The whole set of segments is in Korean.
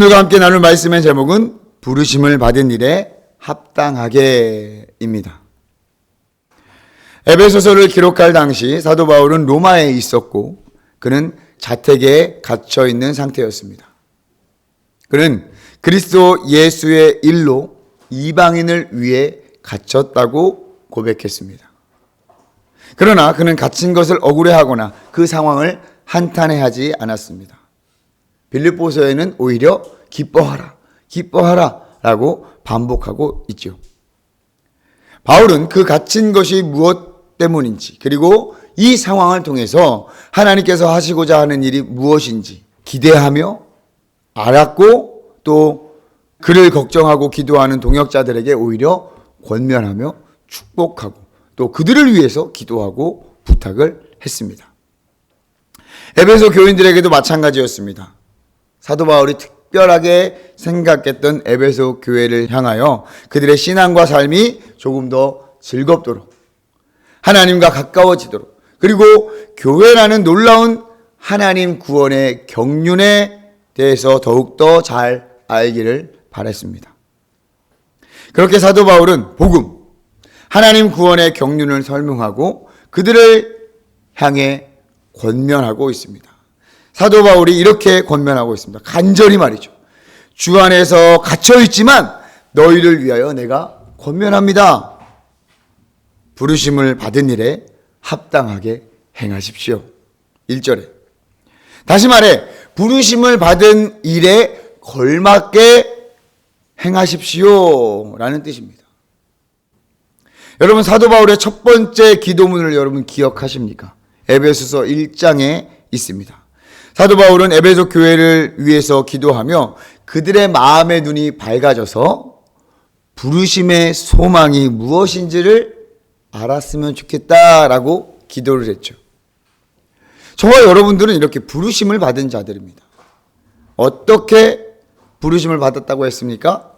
여러분들과 함께 나눌 말씀의 제목은 부르심을 받은 일에 합당하게입니다. 에베소서를 기록할 당시 사도 바울은 로마에 있었고 그는 자택에 갇혀 있는 상태였습니다. 그는 그리스도 예수의 일로 이방인을 위해 갇혔다고 고백했습니다. 그러나 그는 갇힌 것을 억울해하거나 그 상황을 한탄해하지 않았습니다. 빌립보서에는 오히려 기뻐하라, 기뻐하라 라고 반복하고 있죠. 바울은 그 갇힌 것이 무엇 때문인지, 그리고 이 상황을 통해서 하나님께서 하시고자 하는 일이 무엇인지 기대하며 알았고, 또 그를 걱정하고 기도하는 동역자들에게 오히려 권면하며 축복하고 또 그들을 위해서 기도하고 부탁을 했습니다. 에베소 교인들에게도 마찬가지였습니다. 사도 바울이 특별하게 생각했던 에베소 교회를 향하여 그들의 신앙과 삶이 조금 더 즐겁도록, 하나님과 가까워지도록, 그리고 교회라는 놀라운 하나님 구원의 경륜에 대해서 더욱더 잘 알기를 바랬습니다. 그렇게 사도 바울은 복음, 하나님 구원의 경륜을 설명하고 그들을 향해 권면하고 있습니다. 사도 바울이 이렇게 권면하고 있습니다. 간절히 말이죠. 주 안에서 갇혀있지만 너희를 위하여 내가 권면합니다. 부르심을 받은 일에 합당하게 행하십시오. 1절에. 다시 말해 부르심을 받은 일에 걸맞게 행하십시오 라는 뜻입니다. 여러분, 사도 바울의 첫 번째 기도문을 여러분 기억하십니까? 에베소서 1장에 있습니다. 사도 바울은 에베소 교회를 위해서 기도하며 그들의 마음의 눈이 밝아져서 부르심의 소망이 무엇인지를 알았으면 좋겠다라고 기도를 했죠. 저와 여러분들은 이렇게 부르심을 받은 자들입니다. 어떻게 부르심을 받았다고 했습니까?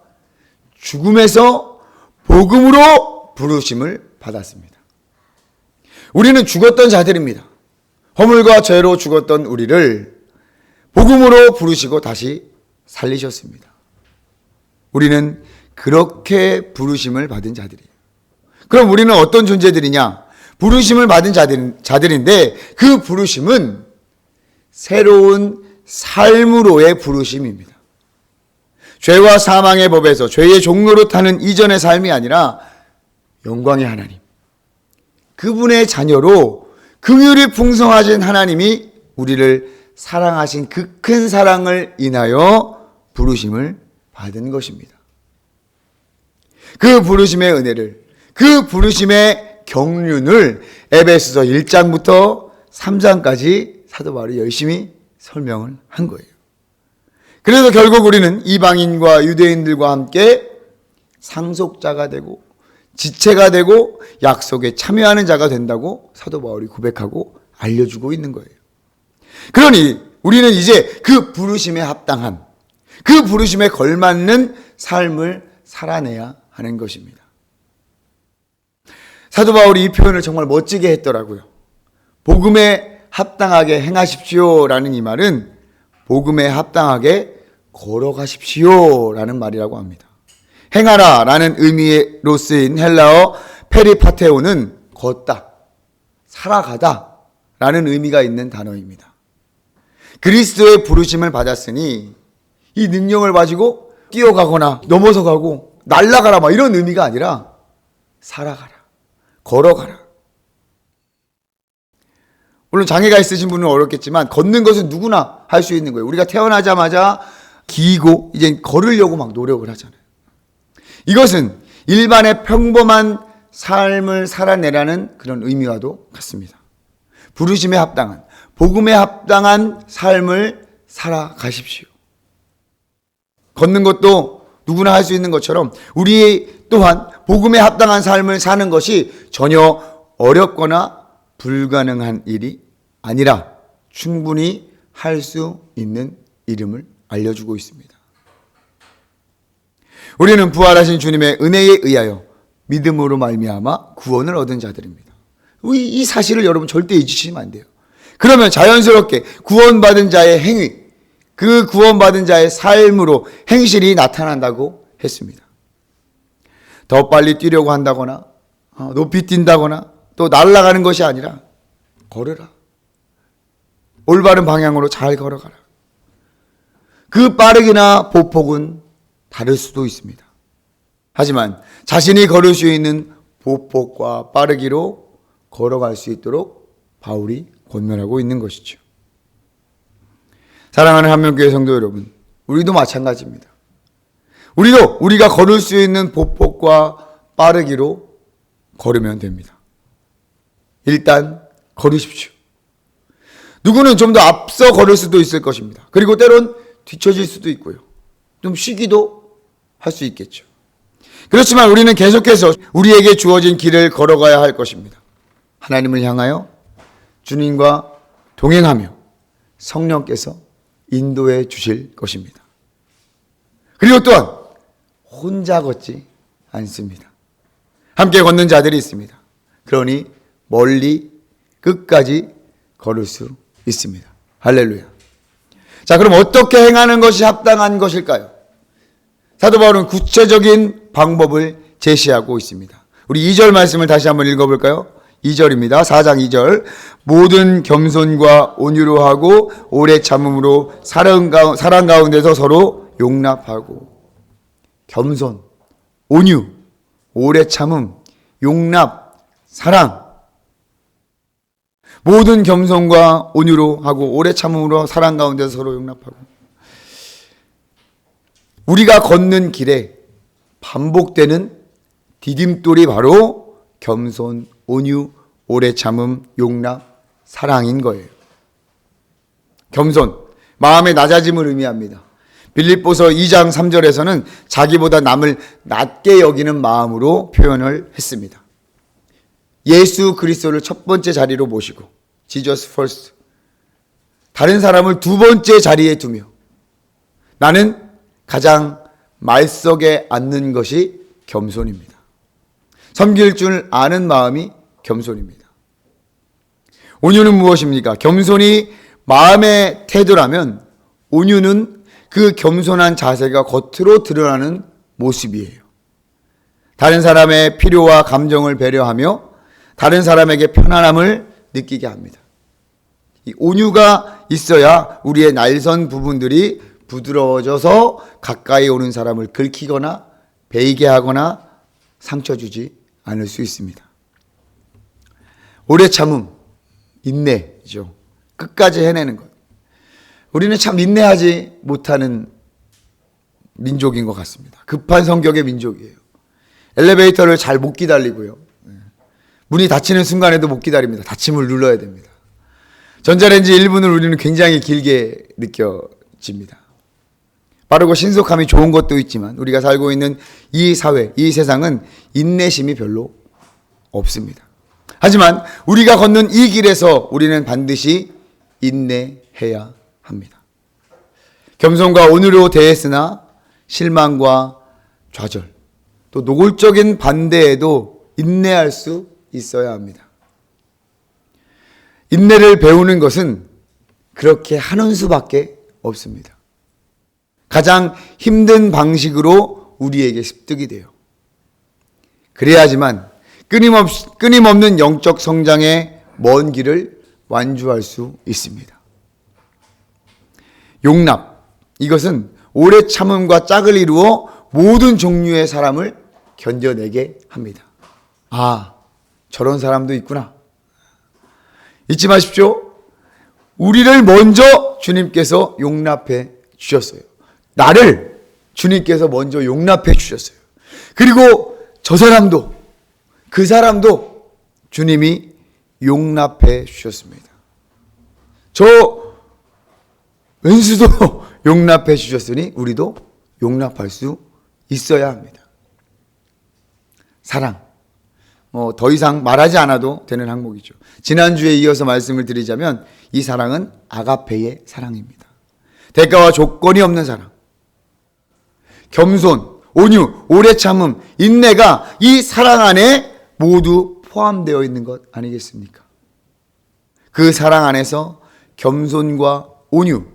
죽음에서 복음으로 부르심을 받았습니다. 우리는 죽었던 자들입니다. 허물과 죄로 죽었던 우리를 복음으로 부르시고 다시 살리셨습니다. 우리는 그렇게 부르심을 받은 자들이에요. 그럼 우리는 어떤 존재들이냐? 부르심을 받은 자들인데 그 부르심은 새로운 삶으로의 부르심입니다. 죄와 사망의 법에서 죄의 종로로 타는 이전의 삶이 아니라 영광의 하나님, 그분의 자녀로 긍휼이 풍성하신 하나님이 우리를 사랑하신 그 큰 사랑을 인하여 부르심을 받은 것입니다. 그 부르심의 은혜를, 그 부르심의 경륜을 에베소서 1장부터 3장까지 사도 바울이 열심히 설명을 한 거예요. 그래서 결국 우리는 이방인과 유대인들과 함께 상속자가 되고 지체가 되고 약속에 참여하는 자가 된다고 사도 바울이 고백하고 알려주고 있는 거예요. 그러니 우리는 이제 그 부르심에 합당한, 그 부르심에 걸맞는 삶을 살아내야 하는 것입니다. 사도 바울이 이 표현을 정말 멋지게 했더라고요. 복음에 합당하게 행하십시오라는 이 말은 복음에 합당하게 걸어가십시오라는 말이라고 합니다. 행하라 라는 의미로 쓰인 헬라어 페리파테오는 걷다, 살아가다 라는 의미가 있는 단어입니다. 그리스도의 부르심을 받았으니 이 능력을 가지고 뛰어가거나 넘어서 가고 날아가라 막 이런 의미가 아니라 살아가라, 걸어가라. 물론 장애가 있으신 분은 어렵겠지만 걷는 것은 누구나 할 수 있는 거예요. 우리가 태어나자마자 기고 이제 걸으려고 막 노력을 하잖아요. 이것은 일반의 평범한 삶을 살아내라는 그런 의미와도 같습니다. 부르심에 합당한, 복음에 합당한 삶을 살아가십시오. 걷는 것도 누구나 할 수 있는 것처럼 우리 또한 복음에 합당한 삶을 사는 것이 전혀 어렵거나 불가능한 일이 아니라 충분히 할 수 있는 이름을 알려주고 있습니다. 우리는 부활하신 주님의 은혜에 의하여 믿음으로 말미암아 구원을 얻은 자들입니다. 이 사실을 여러분 절대 잊으시면 안 돼요. 그러면 자연스럽게 구원받은 자의 행위, 그 구원받은 자의 삶으로 행실이 나타난다고 했습니다. 더 빨리 뛰려고 한다거나 높이 뛴다거나 또 날아가는 것이 아니라 걸으라. 올바른 방향으로 잘 걸어가라. 그 빠르기나 보폭은 다를 수도 있습니다. 하지만 자신이 걸을 수 있는 보폭과 빠르기로 걸어갈 수 있도록 바울이 권면하고 있는 것이죠. 사랑하는 한명교회 성도 여러분, 우리도 마찬가지입니다. 우리도 우리가 걸을 수 있는 보폭과 빠르기로 걸으면 됩니다. 일단 걸으십시오. 누구는 좀 더 앞서 걸을 수도 있을 것입니다. 그리고 때론 뒤처질 수도 있고요. 좀 쉬기도 할 수 있겠죠. 그렇지만 우리는 계속해서 우리에게 주어진 길을 걸어가야 할 것입니다. 하나님을 향하여 주님과 동행하며 성령께서 인도해 주실 것입니다. 그리고 또한 혼자 걷지 않습니다. 함께 걷는 자들이 있습니다. 그러니 멀리 끝까지 걸을 수 있습니다. 할렐루야. 자, 그럼 어떻게 행하는 것이 합당한 것일까요? 사도 바울은 구체적인 방법을 제시하고 있습니다. 우리 2절 말씀을 다시 한번 읽어볼까요? 2절입니다. 4장 2절. 모든 겸손과 온유로 하고 오래 참음으로 사랑 가운데서 서로 용납하고. 겸손, 온유, 오래 참음, 용납, 사랑. 모든 겸손과 온유로 하고 오래 참음으로 사랑 가운데서 서로 용납하고. 우리가 걷는 길에 반복되는 디딤돌이 바로 겸손, 온유, 오래 참음, 용납, 사랑인 거예요. 겸손, 마음의 낮아짐을 의미합니다. 빌립보서 2장 3절에서는 자기보다 남을 낮게 여기는 마음으로 표현을 했습니다. 예수 그리스도를 첫 번째 자리로 모시고 Jesus first, 다른 사람을 두 번째 자리에 두며 나는 가장 말석에 앉는 것이 겸손입니다. 섬길 줄 아는 마음이 겸손입니다. 온유는 무엇입니까? 겸손이 마음의 태도라면 온유는 그 겸손한 자세가 겉으로 드러나는 모습이에요. 다른 사람의 필요와 감정을 배려하며 다른 사람에게 편안함을 느끼게 합니다. 이 온유가 있어야 우리의 날선 부분들이 부드러워져서 가까이 오는 사람을 긁히거나 베이게 하거나 상처 주지 않을 수 있습니다. 오래 참음, 인내죠. 끝까지 해내는 것. 우리는 참 인내하지 못하는 민족인 것 같습니다. 급한 성격의 민족이에요. 엘리베이터를 잘 못 기다리고요. 문이 닫히는 순간에도 못 기다립니다. 닫힘을 눌러야 됩니다. 전자레인지 1분을 우리는 굉장히 길게 느껴집니다. 빠르고 신속함이 좋은 것도 있지만 우리가 살고 있는 이 사회, 이 세상은 인내심이 별로 없습니다. 하지만 우리가 걷는 이 길에서 우리는 반드시 인내해야 합니다. 겸손과 온유로 대했으나 실망과 좌절, 또 노골적인 반대에도 인내할 수 있어야 합니다. 인내를 배우는 것은 그렇게 하는 수밖에 없습니다. 가장 힘든 방식으로 우리에게 습득이 돼요. 그래야지만 끊임없는 영적 성장의 먼 길을 완주할 수 있습니다. 용납, 이것은 오래 참음과 짝을 이루어 모든 종류의 사람을 견뎌내게 합니다. 아, 저런 사람도 있구나. 잊지 마십시오. 우리를 먼저 주님께서 용납해 주셨어요. 나를 주님께서 먼저 용납해 주셨어요. 그리고 저 사람도, 그 사람도 주님이 용납해 주셨습니다. 저 왼수도 용납해 주셨으니 우리도 용납할 수 있어야 합니다. 사랑. 더 이상 말하지 않아도 되는 항목이죠. 지난주에 이어서 말씀을 드리자면 이 사랑은 아가페의 사랑입니다. 대가와 조건이 없는 사랑. 겸손, 온유, 오래 참음, 인내가 이 사랑 안에 모두 포함되어 있는 것 아니겠습니까? 그 사랑 안에서 겸손과 온유,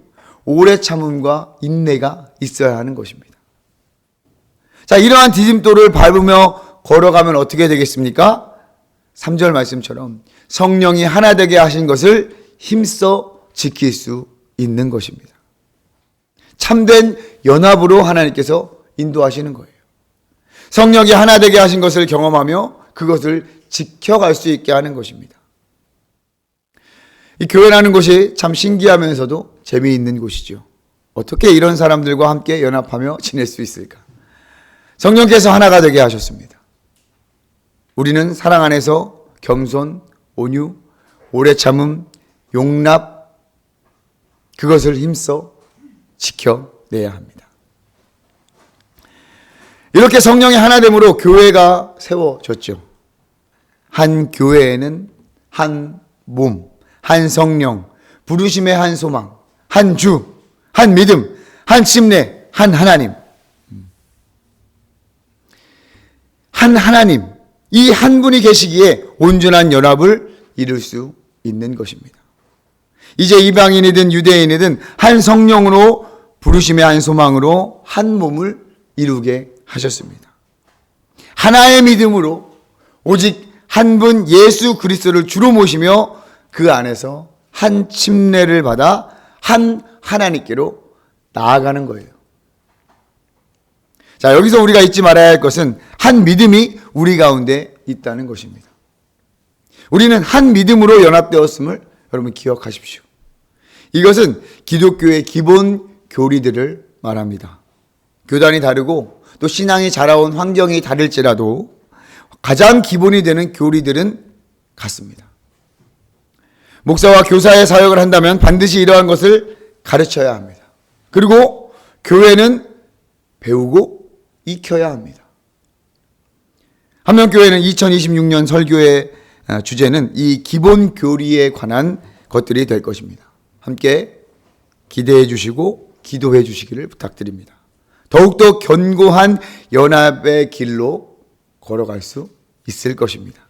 오래 참음과 인내가 있어야 하는 것입니다. 자, 이러한 디딤돌을 밟으며 걸어가면 어떻게 되겠습니까? 3절 말씀처럼 성령이 하나 되게 하신 것을 힘써 지킬 수 있는 것입니다. 참된 연합으로 하나님께서 인도하시는 거예요. 성령이 하나 되게 하신 것을 경험하며 그것을 지켜갈 수 있게 하는 것입니다. 이 교회라는 곳이 참 신기하면서도 재미있는 곳이죠. 어떻게 이런 사람들과 함께 연합하며 지낼 수 있을까? 성령께서 하나가 되게 하셨습니다. 우리는 사랑 안에서 겸손, 온유, 오래 참음, 용납, 그것을 힘써 지켜내야 합니다. 이렇게 성령의 하나됨으로 교회가 세워졌죠. 한 교회에는 한 몸, 한 성령, 부르심의 한 소망, 한 주, 한 믿음, 한 침례, 한 하나님. 한 하나님, 이 한 분이 계시기에 온전한 연합을 이룰 수 있는 것입니다. 이제 이방인이든 유대인이든 한 성령으로 부르심의 한 소망으로 한 몸을 이루게 하셨습니다. 하나의 믿음으로 오직 한 분 예수 그리스도를 주로 모시며 그 안에서 한 침례를 받아 한 하나님께로 나아가는 거예요. 자, 여기서 우리가 잊지 말아야 할 것은 한 믿음이 우리 가운데 있다는 것입니다. 우리는 한 믿음으로 연합되었음을 여러분 기억하십시오. 이것은 기독교의 기본 교리들을 말합니다. 교단이 다르고 또 신앙이 자라온 환경이 다를지라도 가장 기본이 되는 교리들은 같습니다. 목사와 교사의 사역을 한다면 반드시 이러한 것을 가르쳐야 합니다. 그리고 교회는 배우고 익혀야 합니다. 한명교회는 2026년 설교의 주제는 이 기본 교리에 관한 것들이 될 것입니다. 함께 기대해 주시고 기도해 주시기를 부탁드립니다. 더욱더 견고한 연합의 길로 걸어갈 수 있을 것입니다.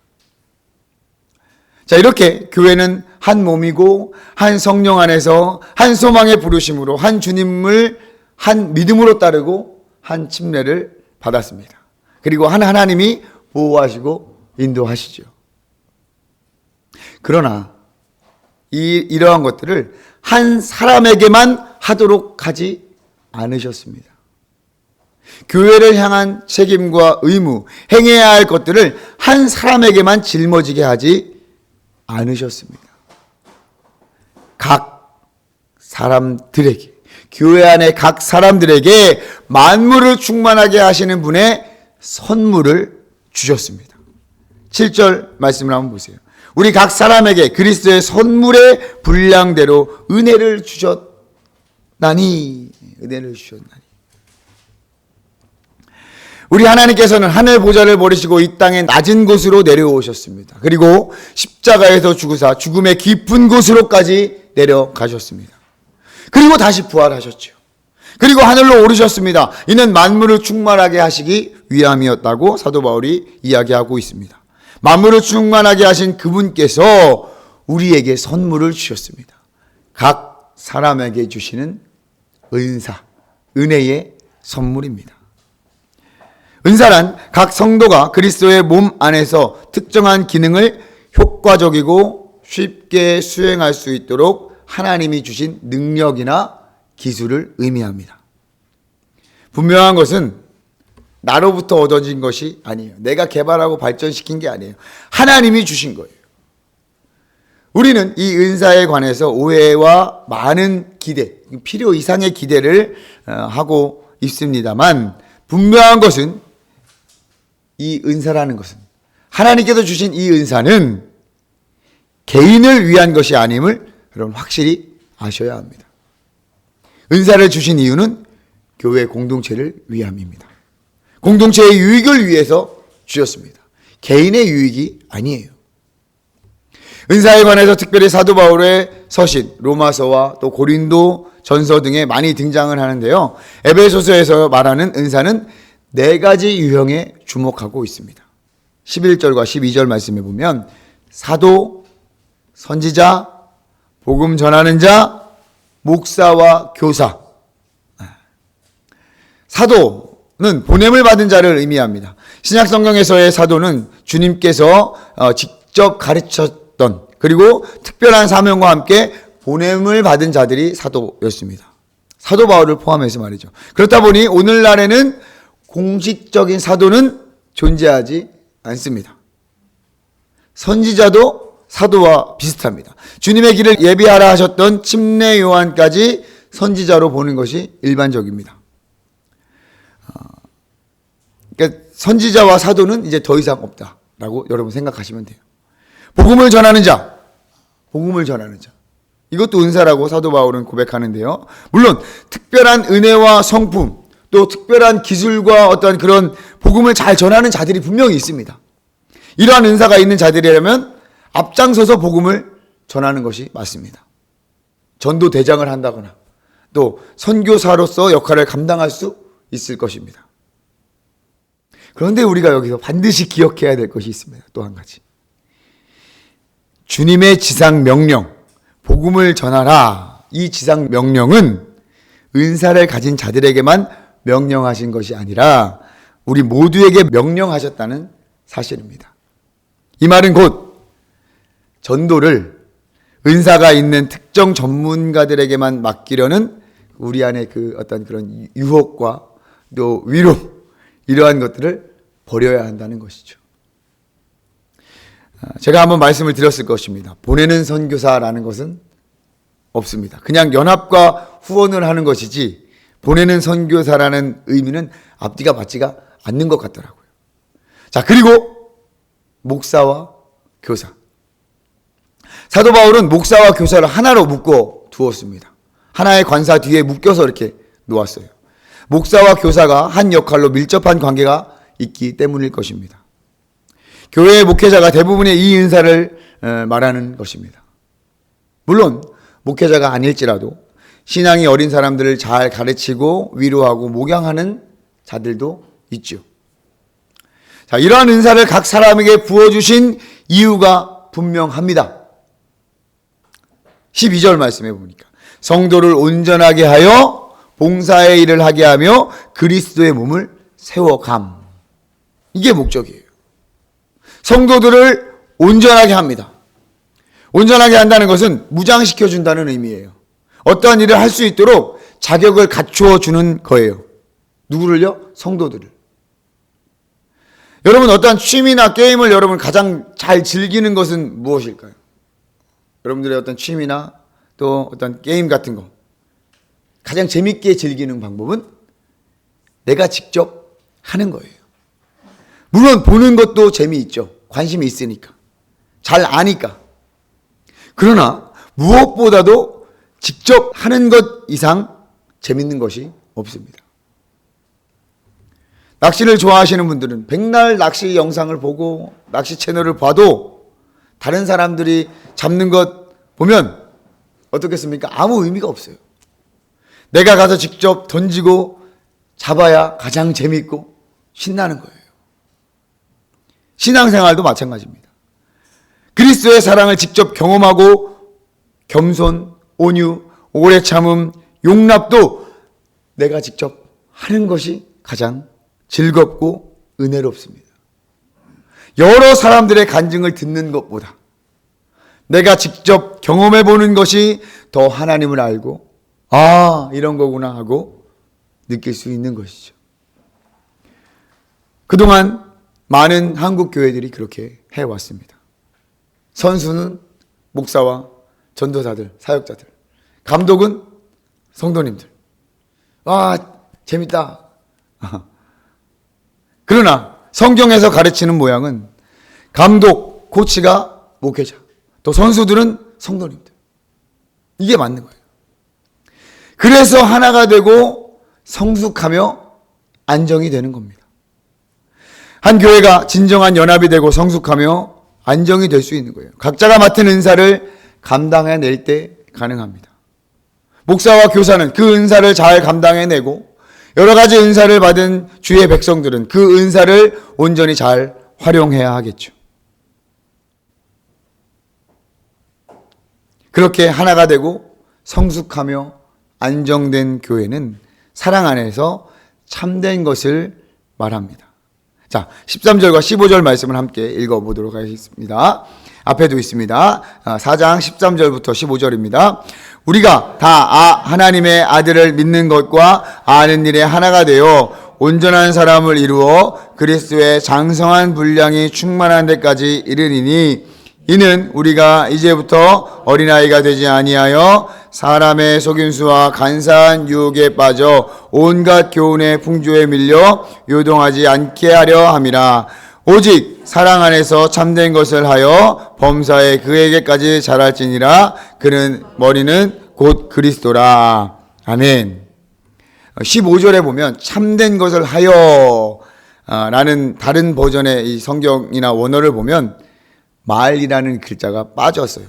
자, 이렇게 교회는 한 몸이고 한 성령 안에서 한 소망의 부르심으로 한 주님을 한 믿음으로 따르고 한 침례를 받았습니다. 그리고 한 하나님이 보호하시고 인도하시죠. 그러나 이러한 것들을 한 사람에게만 하도록 하지 않으셨습니다. 교회를 향한 책임과 의무, 행해야 할 것들을 한 사람에게만 짊어지게 하지 않으셨습니다. 각 사람들에게, 교회 안에 각 사람들에게 만물을 충만하게 하시는 분의 선물을 주셨습니다. 7절 말씀을 한번 보세요. 우리 각 사람에게 그리스도의 선물의 분량대로 은혜를 주셨나니. 우리 하나님께서는 하늘 보좌를 버리시고 이 땅의 낮은 곳으로 내려오셨습니다. 그리고 십자가에서 죽으사 죽음의 깊은 곳으로까지 내려가셨습니다. 그리고 다시 부활하셨죠. 그리고 하늘로 오르셨습니다. 이는 만물을 충만하게 하시기 위함이었다고 사도 바울이 이야기하고 있습니다. 만물을 충만하게 하신 그분께서 우리에게 선물을 주셨습니다. 각 사람에게 주시는 은사, 은혜의 선물입니다. 은사란 각 성도가 그리스도의 몸 안에서 특정한 기능을 효과적이고 쉽게 수행할 수 있도록 하나님이 주신 능력이나 기술을 의미합니다. 분명한 것은 나로부터 얻어진 것이 아니에요. 내가 개발하고 발전시킨 게 아니에요. 하나님이 주신 거예요. 우리는 이 은사에 관해서 오해와 많은 기대, 필요 이상의 기대를 하고 있습니다만 분명한 것은 이 은사라는 것은 하나님께서 주신 이 은사는 개인을 위한 것이 아님을 여러분 확실히 아셔야 합니다. 은사를 주신 이유는 교회 공동체를 위함입니다. 공동체의 유익을 위해서 주셨습니다. 개인의 유익이 아니에요. 은사에 관해서 특별히 사도 바울의 서신, 로마서와 또 고린도 전서 등에 많이 등장을 하는데요. 에베소서에서 말하는 은사는 4가지 유형에 주목하고 있습니다. 11절과 12절 말씀에 보면 사도, 선지자, 복음 전하는 자, 목사와 교사. 사도는 보냄을 받은 자를 의미합니다. 신약 성경에서의 사도는 주님께서 직접 가르쳤던, 그리고 특별한 사명과 함께 보냄을 받은 자들이 사도였습니다. 사도 바울을 포함해서 말이죠. 그렇다 보니 오늘날에는 공식적인 사도는 존재하지 않습니다. 선지자도 사도와 비슷합니다. 주님의 길을 예비하라 하셨던 침례 요한까지 선지자로 보는 것이 일반적입니다. 그러니까 선지자와 사도는 이제 더 이상 없다라고 여러분 생각하시면 돼요. 복음을 전하는 자, 복음을 전하는 자. 이것도 은사라고 사도 바울은 고백하는데요. 물론 특별한 은혜와 성품, 또 특별한 기술과 어떤 그런 복음을 잘 전하는 자들이 분명히 있습니다. 이러한 은사가 있는 자들이라면 앞장서서 복음을 전하는 것이 맞습니다. 전도 대장을 한다거나 또 선교사로서 역할을 감당할 수 있을 것입니다. 그런데 우리가 여기서 반드시 기억해야 될 것이 있습니다. 또 한 가지. 주님의 지상 명령, 복음을 전하라. 이 지상 명령은 은사를 가진 자들에게만 명령하신 것이 아니라 우리 모두에게 명령하셨다는 사실입니다. 이 말은 곧 전도를 은사가 있는 특정 전문가들에게만 맡기려는 우리 안에 그 어떤 그런 유혹과 또 위로, 이러한 것들을 버려야 한다는 것이죠. 제가 한번 말씀을 드렸을 것입니다. 보내는 선교사라는 것은 없습니다. 그냥 연합과 후원을 하는 것이지 보내는 선교사라는 의미는 앞뒤가 맞지가 않는 것 같더라고요. 자, 그리고 목사와 교사. 사도 바울은 목사와 교사를 하나로 묶어 두었습니다. 하나의 관사 뒤에 묶여서 이렇게 놓았어요. 목사와 교사가 한 역할로 밀접한 관계가 있기 때문일 것입니다. 교회의 목회자가 대부분의 이 은사를 말하는 것입니다. 물론 목회자가 아닐지라도 신앙이 어린 사람들을 잘 가르치고 위로하고 목양하는 자들도 있죠. 자, 이러한 은사를 각 사람에게 부어주신 이유가 분명합니다. 12절 말씀해 보니까 성도를 온전하게 하여 봉사의 일을 하게 하며 그리스도의 몸을 세워감. 이게 목적이에요. 성도들을 온전하게 합니다. 온전하게 한다는 것은 무장시켜준다는 의미예요. 어떠한 일을 할 수 있도록 자격을 갖추어 주는 거예요. 누구를요? 성도들을. 여러분, 어떠한 취미나 게임을 여러분 가장 잘 즐기는 것은 무엇일까요? 여러분들의 어떤 취미나 또 어떤 게임 같은 거 가장 재밌게 즐기는 방법은 내가 직접 하는 거예요. 물론 보는 것도 재미있죠. 관심이 있으니까. 잘 아니까. 그러나 무엇보다도 직접 하는 것 이상 재밌는 것이 없습니다. 낚시를 좋아하시는 분들은 백날 낚시 영상을 보고 낚시 채널을 봐도 다른 사람들이 잡는 것 보면 어떻겠습니까? 아무 의미가 없어요. 내가 가서 직접 던지고 잡아야 가장 재밌고 신나는 거예요. 신앙생활도 마찬가지입니다. 그리스도의 사랑을 직접 경험하고 겸손, 온유, 오래 참음, 용납도 내가 직접 하는 것이 가장 즐겁고 은혜롭습니다. 여러 사람들의 간증을 듣는 것보다 내가 직접 경험해 보는 것이 더 하나님을 알고 아, 이런 거구나 하고 느낄 수 있는 것이죠. 그동안 많은 한국 교회들이 그렇게 해왔습니다. 선수는 목사와 전도사들, 사역자들, 감독은 성도님들. 와, 재밌다. 그러나 성경에서 가르치는 모양은 감독, 코치가 목회자, 또 선수들은 성도님들. 이게 맞는 거예요. 그래서 하나가 되고 성숙하며 안정이 되는 겁니다. 한 교회가 진정한 연합이 되고 성숙하며 안정이 될 수 있는 거예요. 각자가 맡은 은사를 감당해낼 때 가능합니다. 목사와 교사는 그 은사를 잘 감당해내고 여러 가지 은사를 받은 주의 백성들은 그 은사를 온전히 잘 활용해야 하겠죠. 그렇게 하나가 되고 성숙하며 안정된 교회는 사랑 안에서 참된 것을 말합니다. 자, 13절과 15절 말씀을 함께 읽어보도록 하겠습니다. 앞에도 있습니다. 4장 13절부터 15절입니다. 우리가 다 하나님의 아들을 믿는 것과 아는 일에 하나가 되어 온전한 사람을 이루어 그리스도의 장성한 분량이 충만한 데까지 이르리니 이는 우리가 이제부터 어린아이가 되지 아니하여 사람의 속임수와 간사한 유혹에 빠져 온갖 교훈의 풍조에 밀려 요동하지 않게 하려 함이라. 오직 사랑 안에서 참된 것을 하여 범사에 그에게까지 자랄지니라. 그는 머리는 곧 그리스도라. 아멘. 15절에 보면 참된 것을 하여 라는 다른 버전의 이 성경이나 원어를 보면 말이라는 글자가 빠졌어요.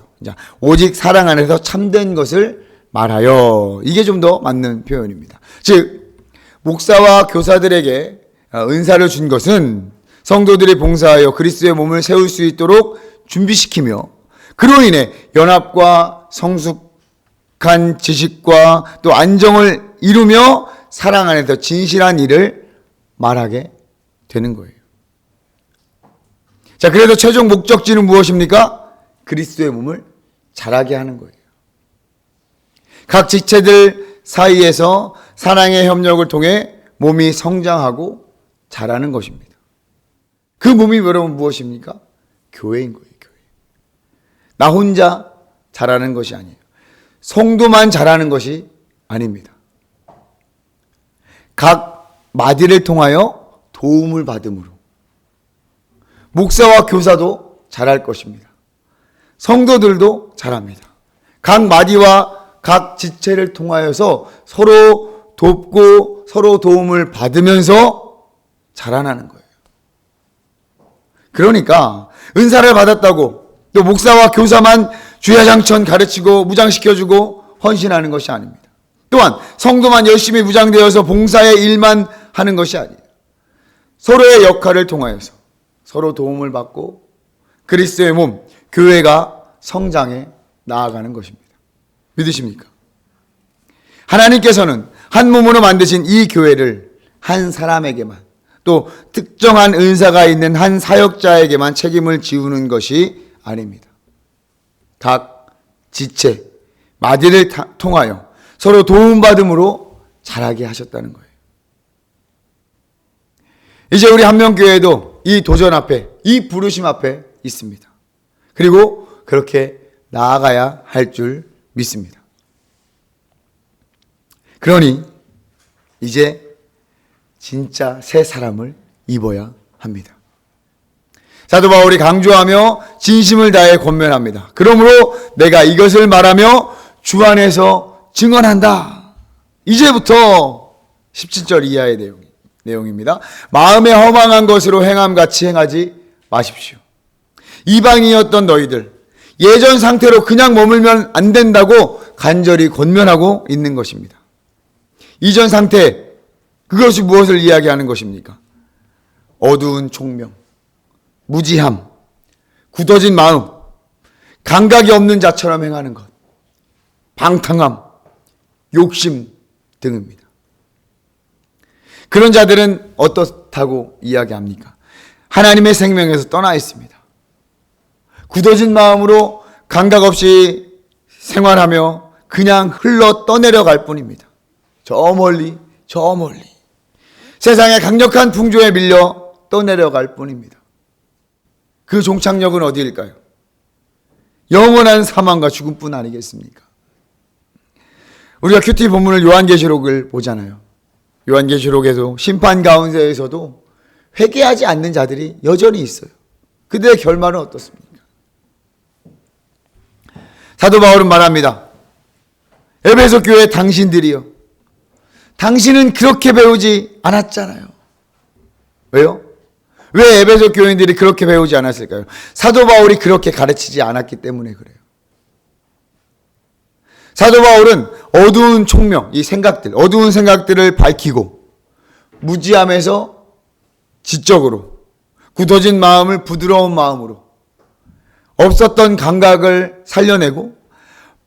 오직 사랑 안에서 참된 것을 말하여. 이게 좀 더 맞는 표현입니다. 즉 목사와 교사들에게 은사를 준 것은 성도들이 봉사하여 그리스도의 몸을 세울 수 있도록 준비시키며 그로 인해 연합과 성숙한 지식과 또 안정을 이루며 사랑 안에서 진실한 일을 말하게 되는 거예요. 자, 그래서 최종 목적지는 무엇입니까? 그리스도의 몸을 자라게 하는 거예요. 각 지체들 사이에서 사랑의 협력을 통해 몸이 성장하고 자라는 것입니다. 그 몸이 여러분 무엇입니까? 교회인 거예요. 교회. 나 혼자 자라는 것이 아니에요. 성도만 자라는 것이 아닙니다. 각 마디를 통하여 도움을 받음으로 목사와 교사도 자랄 것입니다. 성도들도 자랍니다. 각 마디와 각 지체를 통하여서 서로 돕고 서로 도움을 받으면서 자라나는 거예요. 그러니까 은사를 받았다고 또 목사와 교사만 주야장천 가르치고 무장시켜주고 헌신하는 것이 아닙니다. 또한 성도만 열심히 무장되어서 봉사의 일만 하는 것이 아니에요. 서로의 역할을 통하여서 서로 도움을 받고 그리스도의 몸, 교회가 성장해 나아가는 것입니다. 믿으십니까? 하나님께서는 한 몸으로 만드신 이 교회를 한 사람에게만 또 특정한 은사가 있는 한 사역자에게만 책임을 지우는 것이 아닙니다. 각 지체, 마디를 통하여 서로 도움받음으로 자라게 하셨다는 거예요. 이제 우리 한명교회도 이 도전 앞에, 이 부르심 앞에 있습니다. 그리고 그렇게 나아가야 할 줄 믿습니다. 그러니 이제 진짜 새 사람을 입어야 합니다. 사도 바울이 강조하며 진심을 다해 권면합니다. 그러므로 내가 이것을 말하며 주 안에서 증언한다. 이제부터 17절 이하의 내용입니다. 마음에 허망한 것으로 행함같이 행하지 마십시오. 이방인이었던 너희들, 예전 상태로 그냥 머물면 안 된다고 간절히 권면하고 있는 것입니다. 이전 상태, 그것이 무엇을 이야기하는 것입니까? 어두운 총명, 무지함, 굳어진 마음, 감각이 없는 자처럼 행하는 것, 방탕함, 욕심 등입니다. 그런 자들은 어떻다고 이야기합니까? 하나님의 생명에서 떠나 있습니다. 굳어진 마음으로 감각 없이 생활하며 그냥 흘러 떠내려갈 뿐입니다. 저 멀리 세상의 강력한 풍조에 밀려 떠내려갈 뿐입니다. 그 종착역은 어디일까요? 영원한 사망과 죽음뿐 아니겠습니까? 우리가 큐티 본문을 요한계시록을 보잖아요. 요한계시록에도 심판 가운데에서도 회개하지 않는 자들이 여전히 있어요. 그들의 결말은 어떻습니까? 사도 바울은 말합니다. 에베소 교회 당신들이요. 당신은 그렇게 배우지 않았잖아요. 왜요? 왜 에베소 교인들이 그렇게 배우지 않았을까요? 사도 바울이 그렇게 가르치지 않았기 때문에 그래요. 사도 바울은 어두운 총명, 이 생각들, 어두운 생각들을 밝히고 무지함에서 지적으로 굳어진 마음을 부드러운 마음으로 없었던 감각을 살려내고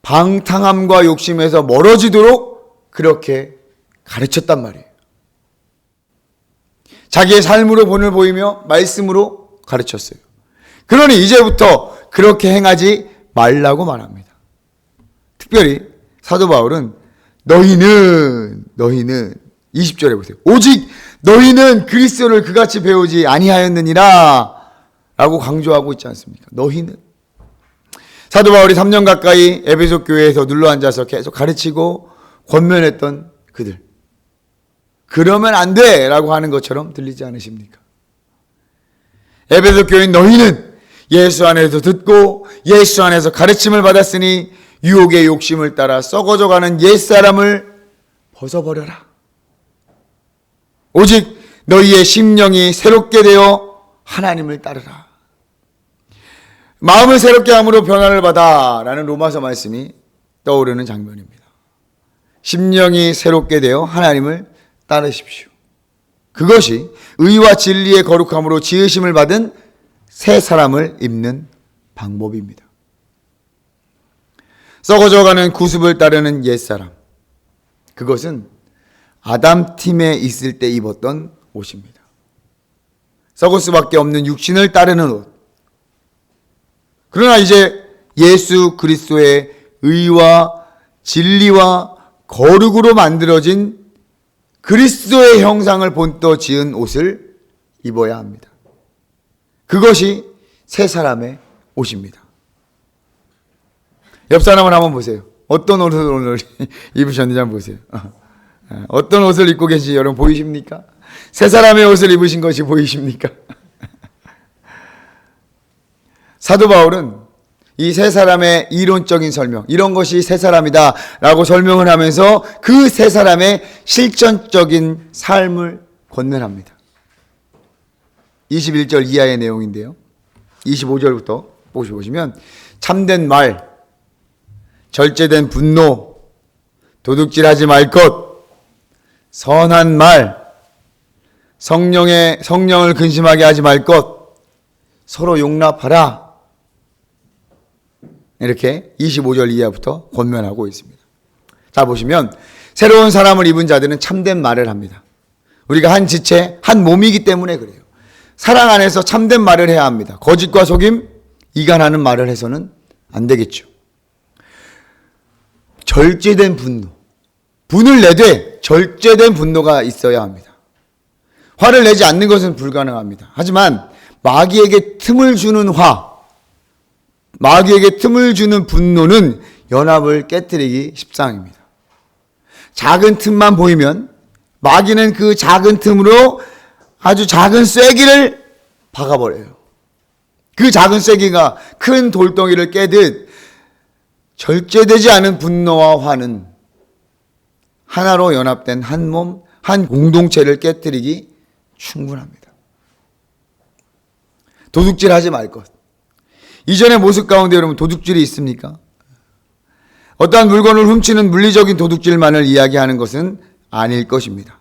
방탕함과 욕심에서 멀어지도록 그렇게 가르쳤단 말이에요. 자기의 삶으로 본을 보이며 말씀으로 가르쳤어요. 그러니 이제부터 그렇게 행하지 말라고 말합니다. 특별히 사도 바울은 너희는 20절에 보세요. 오직 너희는 그리스도를 그같이 배우지 아니하였느니라 라고 강조하고 있지 않습니까? 너희는. 사도 바울이 3년 가까이 에베소 교회에서 눌러앉아서 계속 가르치고 권면했던 그들. 그러면 안 돼! 라고 하는 것처럼 들리지 않으십니까? 에베소 교인 너희는 예수 안에서 듣고 예수 안에서 가르침을 받았으니 유혹의 욕심을 따라 썩어져가는 옛사람을 벗어버려라. 오직 너희의 심령이 새롭게 되어 하나님을 따르라. 마음을 새롭게 함으로 변화를 받아 라는 로마서 말씀이 떠오르는 장면입니다. 심령이 새롭게 되어 하나님을 따르십시오. 그것이 의와 진리의 거룩함으로 지으심을 받은 새 사람을 입는 방법입니다. 썩어져가는 구습을 따르는 옛사람. 그것은 아담 팀에 있을 때 입었던 옷입니다. 썩을 수밖에 없는 육신을 따르는 옷. 그러나 이제 예수 그리스도의 의와 진리와 거룩으로 만들어진 그리스도의 형상을 본떠 지은 옷을 입어야 합니다. 그것이 새 사람의 옷입니다. 옆 사람을 한번 보세요. 어떤 옷을 오늘 입으셨는지 한번 보세요. 어떤 옷을 입고 계신지 여러분 보이십니까? 새 사람의 옷을 입으신 것이 보이십니까? 사도 바울은 이 새 사람의 이론적인 설명, 이런 것이 새 사람이다 라고 설명을 하면서 그 새 사람의 실천적인 삶을 권면합니다. 21절 이하의 내용인데요. 25절부터 보시면 참된 말, 절제된 분노, 도둑질하지 말 것, 선한 말, 성령을 근심하게 하지 말 것, 서로 용납하라. 이렇게 25절 이하부터 권면하고 있습니다. 자, 보시면 새로운 사람을 입은 자들은 참된 말을 합니다. 우리가 한 지체, 한 몸이기 때문에 그래요. 사랑 안에서 참된 말을 해야 합니다. 거짓과 속임, 이간하는 말을 해서는 안 되겠죠. 절제된 분노. 분을 내되 절제된 분노가 있어야 합니다. 화를 내지 않는 것은 불가능합니다. 하지만 마귀에게 틈을 주는 마귀에게 틈을 주는 분노는 연합을 깨뜨리기 십상입니다. 작은 틈만 보이면 마귀는 그 작은 틈으로 아주 작은 쐐기를 박아버려요. 그 작은 쐐기가 큰 돌덩이를 깨듯 절제되지 않은 분노와 화는 하나로 연합된 한 몸, 한 공동체를 깨뜨리기 충분합니다. 도둑질하지 말 것. 이전의 모습 가운데 여러분 도둑질이 있습니까? 어떠한 물건을 훔치는 물리적인 도둑질만을 이야기하는 것은 아닐 것입니다.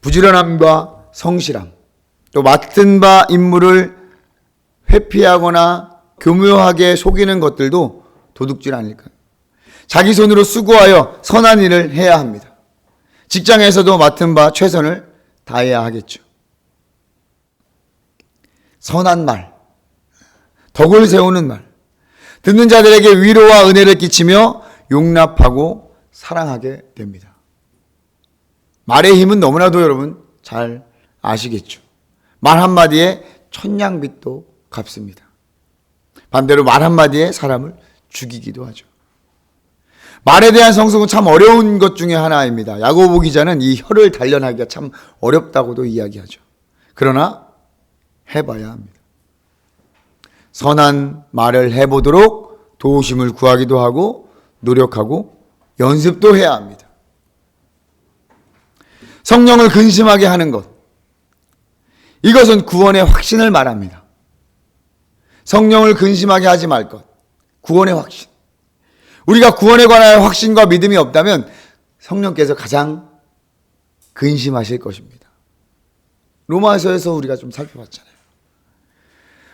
부지런함과 성실함, 또 맡은 바 임무를 회피하거나 교묘하게 속이는 것들도 도둑질 아닐까요? 자기 손으로 수고하여 선한 일을 해야 합니다. 직장에서도 맡은 바 최선을 다해야 하겠죠. 선한 말, 덕을 세우는 말, 듣는 자들에게 위로와 은혜를 끼치며 용납하고 사랑하게 됩니다. 말의 힘은 너무나도 여러분 잘 아시겠죠. 말 한마디에 천냥빚도 갚습니다. 반대로 말 한마디에 사람을 죽이기도 하죠. 말에 대한 성숙은 참 어려운 것 중에 하나입니다. 야고보 기자는 이 혀를 단련하기가 참 어렵다고도 이야기하죠. 그러나 해봐야 합니다. 선한 말을 해보도록 도우심을 구하기도 하고 노력하고 연습도 해야 합니다. 성령을 근심하게 하는 것. 이것은 구원의 확신을 말합니다. 성령을 근심하게 하지 말 것. 구원의 확신. 우리가 구원에 관한 확신과 믿음이 없다면 성령께서 가장 근심하실 것입니다. 로마서에서 우리가 좀 살펴봤잖아요.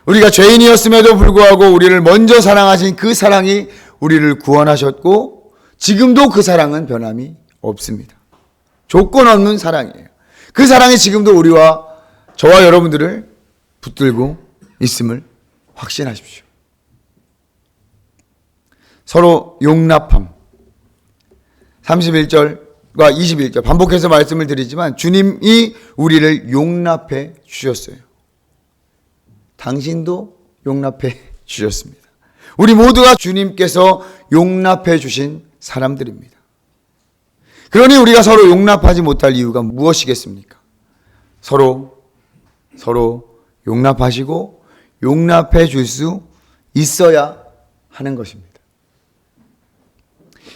우리가 죄인이었음에도 불구하고 우리를 먼저 사랑하신 그 사랑이 우리를 구원하셨고 지금도 그 사랑은 변함이 없습니다. 조건 없는 사랑이에요. 그 사랑이 지금도 우리와 저와 여러분들을 붙들고 있음을 확신하십시오. 서로 용납함. 31절과 21절 반복해서 말씀을 드리지만 주님이 우리를 용납해 주셨어요. 당신도 용납해 주셨습니다. 우리 모두가 주님께서 용납해 주신 사람들입니다. 그러니 우리가 서로 용납하지 못할 이유가 무엇이겠습니까? 서로 용납하시고 용납해 줄 수 있어야 하는 것입니다.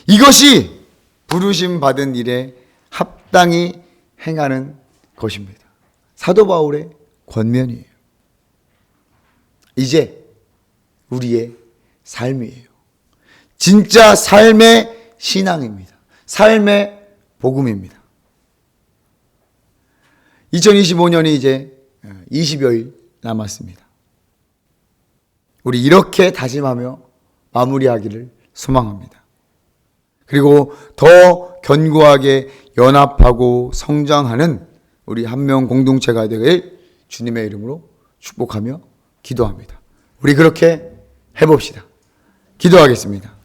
이것이 부르심 받은 일에 합당히 행하는 것입니다. 사도 바울의 권면이에요. 이제 우리의 삶이에요. 진짜 삶의 신앙입니다. 삶의 복음입니다. 2025년이 이제 20여일 남았습니다. 우리 이렇게 다짐하며 마무리하기를 소망합니다. 그리고 더 견고하게 연합하고 성장하는 우리 한 명 공동체가 되길 주님의 이름으로 축복하며 기도합니다. 우리 그렇게 해봅시다. 기도하겠습니다.